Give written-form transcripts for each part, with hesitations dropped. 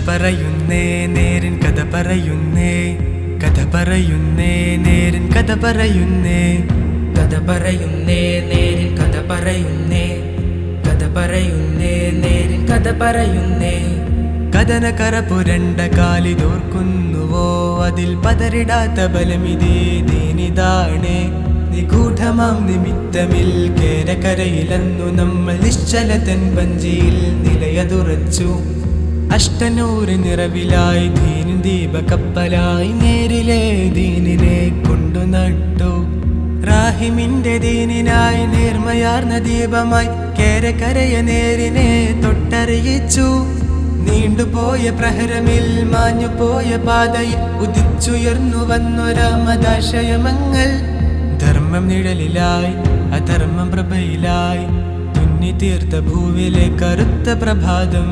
പറയുന്നേ നേരിൻ കഥ പറയുന്നേ, കഥ പറയുന്നേ നേരിൻ കഥ പറയുന്നേ, കഥ പറയുന്നേ നേരിൻ കഥ പറയുന്നേ, കഥ പറയുന്നേ നേരിൻ കഥ പറയുന്നേ. കഥന കറ പുരണ്ട കാലിതോർക്കുന്നുവോ, അതിൽ പതറിടാത്ത ബലമിതേ ദീനിതാണ്. നിഗൂഢമാം നിമിത്തമിൽ കേരകരയിലന്നു നമ്മൾ നിശ്ചലതൻ വഞ്ചിയിൽ നിലയതുറച്ചു. അഷ്ടനൂറ് നിറവിലായി ദീനിൻ ദീപകപ്പലായി നേരിലെ ദീനിനെ കൊണ്ടു നട്ടു. റാഹിമിന്റെ ദീനിനായി നേർമയാർന്ന ദീപമായി കേരകരയ നേരിനെ തൊട്ടറിയിച്ചു. നീണ്ടുപോയ പ്രഹരമിൽ മാഞ്ഞുപോയ പാതയിൽ ഉദിച്ചുയർന്നു വന്നൊരാമദാശയമങ്ങൾ. ധർമ്മം നിഴലിലായി അധർമ്മം പ്രഭയിലായി തുന്നി തീർത്ത ഭൂവിലെ കറുത്ത പ്രഭാതം.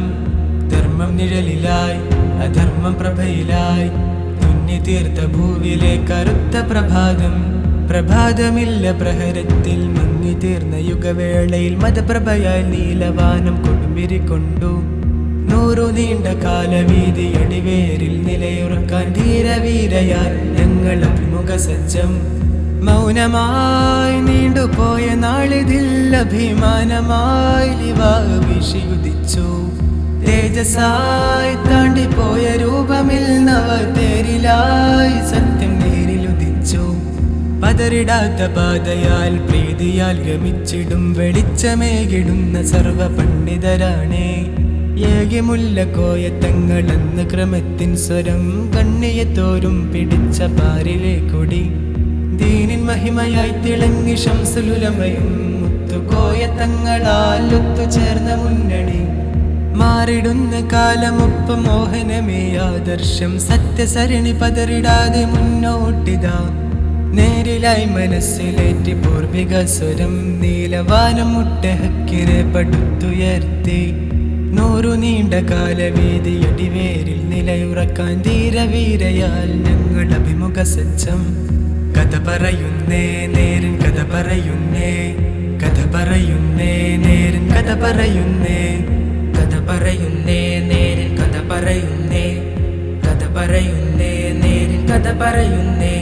ധർമ്മം നിഴലിലായി അധർമ്മം പ്രഭയിലായി തുന്നി തീർത്ത ഭൂവിലെ കറുത്ത പ്രഭാതം. പ്രഭാതമില്ല പ്രഹരത്തിൽ മങ്ങി തീർന്ന യുഗവേളയിൽ മതപ്രഭയാൽ നീലവാനം കൊടുമ്പിരി കൊണ്ടു. നൂറു നീണ്ട കാലവീതി അടിവേരിൽ നിലയുറക്കാൻ ധീരവീരയാൽ ഞങ്ങൾ അഭിമുഖ സജ്ജം. മൗനമായി നീണ്ടുപോയ നാളിതിൽ അഭിമാനമായി ലിവാഹ് വീശിയുദിച്ചു. തേജസായി താണ്ടിപ്പോയ രൂപമിൽ നവതേരിലായി സത്യം നേരിലുദിച്ചു. പതറിടാത്ത പാതയാൽ പ്രീതിയാൽ ഗമിച്ചിടും വെളിച്ചമേകിടുന്ന സർവ പണ്ഡിതരാണേ. ഏകിമുല്ല കോയത്തങ്ങളെന്ന് ക്രമത്തിൻ സ്വരം കണ്ണിയത്തോരും പിടിച്ച പാരിലെ കൊടി. ദീനിൻ മഹിമയായി തിളങ്ങി ശംസുലുലമയും മുത്തുകോയത്തങ്ങളാൽ ഒത്തുചേർന്ന മുന്നണി. മാറിടുന്ന കാലമൊപ്പം മോഹനമേ ആദർശം സത്യസരണി പതറിടാതെ മുന്നോട്ടിതാ. നേരിലായി മനസ്സിലേറ്റി പൂർവിക സ്വരം നീലവാനം മുട്ടഹക്കിനെ പടുത്തുയർത്തി. നൂറു നീണ്ട കാലവേദി അടിവേരിൽ നിലയുറക്കാൻ ധീരവീരയാൽ ഞങ്ങൾ അഭിമുഖ സജ്ജം. കഥ പറയുന്നേ നേരിൻ കഥ പറയുന്നേ, കഥ പറയുന്നേ നേരിൻ കഥ പറയുന്നേ, കഥ പറയുന്നേ നേരിൻ കഥ പറയുന്നേ, കഥ പറയുന്നേ നേരിൻ കഥ പറയുന്നേ.